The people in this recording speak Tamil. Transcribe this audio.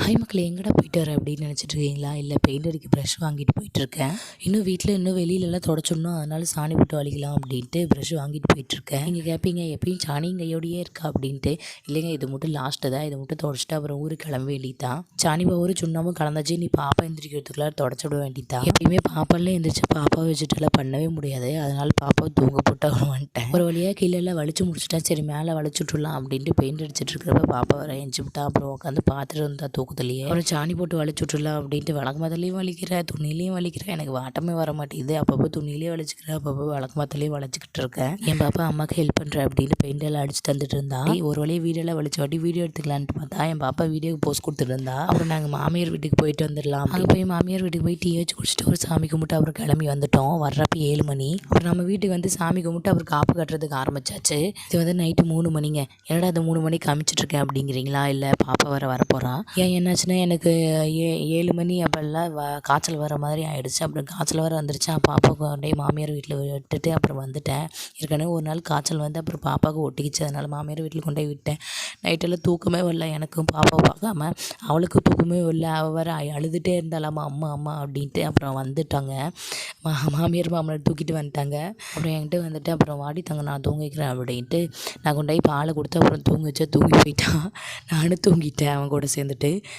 ஹாய் மக்களே, எங்கடா போயிட்டு வர அப்படின்னு நினச்சிட்டு இருக்கீங்களா? இல்லை, பெயிண்ட் அடிக்க ப்ரஷ் வாங்கிட்டு போயிட்டுருக்கேன். இன்னும் வெளியிலலாம் தொடச்சிடணும், அதனால சாணி போட்டு வலிக்கலாம் அப்படின்ட்டு ப்ரஷ் வாங்கிட்டு போயிட்டுருக்கேன். நீங்கள் கேட்பீங்க, எப்பயும் சாணியும் கையோடையே இருக்கா அப்படின்ட்டு. இல்லைங்க, இது மட்டும் லாஸ்ட்டு தான். இதை மட்டும் தொடச்சிட்டு அப்புறம் ஊருக்கு கிளம்ப வேண்டியதான். சாணி பவுரு சுண்ணாமும் கலந்தாச்சு. நீ பாப்பா எந்திரிக்கிறதுக்குள்ள தொடச்சி விட வேண்டியதான். எப்பயுமே பாப்பாலாம் எந்திரிச்சு பாப்பாவை வச்சுட்டுலாம் பண்ணவே முடியாது. அதனால பாப்பாவை தூங்க போட்டு வந்துட்டேன். ஒரு வழியாக கீழே வலிச்சு முடிச்சிட்டேன். சரி, மேலே வலிச்சு விட்டுலாம் அப்படின்ட்டு பெயிண்ட் அடிச்சிட்டு இருக்கிறப்ப பாப்பா வர எஞ்சி விட்டா. அப்புறம் உட்காந்து பார்த்துட்டு இருந்தா தூக்கத்துலேயே. அப்புறம் சாணி போட்டு வலிச்சு விட்டுலாம் அப்படின்ட்டு விளக்கு மாத்தலையும் வலிக்கிறேன், துணிலையும் வலிக்கிறேன். எனக்கு வாட்டமே வர மாட்டேங்குது. அப்பப்போ துணியிலே வலிச்சுக்கிறேன், அப்பப்போ விளக்கு மாத்தலையும் வலிச்சுக்கிட்டு இருக்கேன். என் பாப்பா அம்மாவுக்கு ஹெல்ப் பண்ணுறேன் அப்படின்னு பெயிண்ட் எல்லாம் அடிச்சு தந்துட்டு இருந்தா. ஒரு வழியாக வீடியோலாம் வலிச்சு வாட்டி வீடியோ எடுத்துக்கலான்ட்டு பார்த்தா என் பாப்பா வீடியோக்கு போஸ்ட் கொடுத்துட்டு இருந்தா. அப்புறம் நாங்கள் மாமியார் வீட்டுக்கு போயிட்டு வந்துடலாம். அங்கே போய் மாமியார் வீட்டுக்கு போய் டீ வச்சு குடிச்சிட்டு ஒரு சாமி கும்பிட்டு அப்புறம் கிளம்பி வந்துட்டோம். வர்றப்ப 7 மணி. அப்புறம் நம்ம வீட்டுக்கு வந்து சாமி கும்பிட்டு அப்புறம் காப்பு கட்டுறதுக்கு ஆரம்பிச்சாச்சு. இது வந்து நைட்டு 3 மணிங்க. என்னடா அது 3 மணிக்கு காமிச்சிட்ருக்கேன் அப்படிங்கிறீங்களா? இல்லை, பாப்பா வரப்போகிறான். ஏன் என்னாச்சுன்னா, எனக்கு 7 மணி அப்போல்லாம் காய்ச்சல் வர மாதிரி ஆகிடுச்சு. அப்புறம் காய்ச்சல் வர வந்துருச்சு. பாப்பாவுக்கு கொண்டே மாமியார் வீட்டில் விட்டுட்டு அப்புறம் வந்துட்டேன். ஏற்கனவே ஒரு நாள் காய்ச்சல் வந்து அப்புறம் பாப்பாவுக்கு ஒட்டிக்கிச்சு. அதனால் மாமியார் வீட்டில் கொண்டு போய் விட்டேன். நைட்டெல்லாம் தூக்கமே வரல எனக்கும். பாப்பாவை பார்க்காம அவளுக்கும் தூக்கமே வரல. அவள் வர அழுதுகிட்டே இருந்தாலாமா, அம்மா அம்மா அப்படின்ட்டு. அப்புறம் வந்துட்டாங்க. மாமியார் மாமனார் தூக்கிட்டு வந்துட்டாங்க. அப்புறம் என்கிட்ட வந்துட்டு அப்புறம் வாடி தாங்க நான் தூங்கிக்கிறேன் அப்படின்ட்டு நான் கொண்டு போய் பாலை கொடுத்து அப்புறம் தூங்க வச்சா தூங்கி போயிட்டான். நானும் தூங்கிட்டேன் அவன் கூட சேர்ந்துட்டு.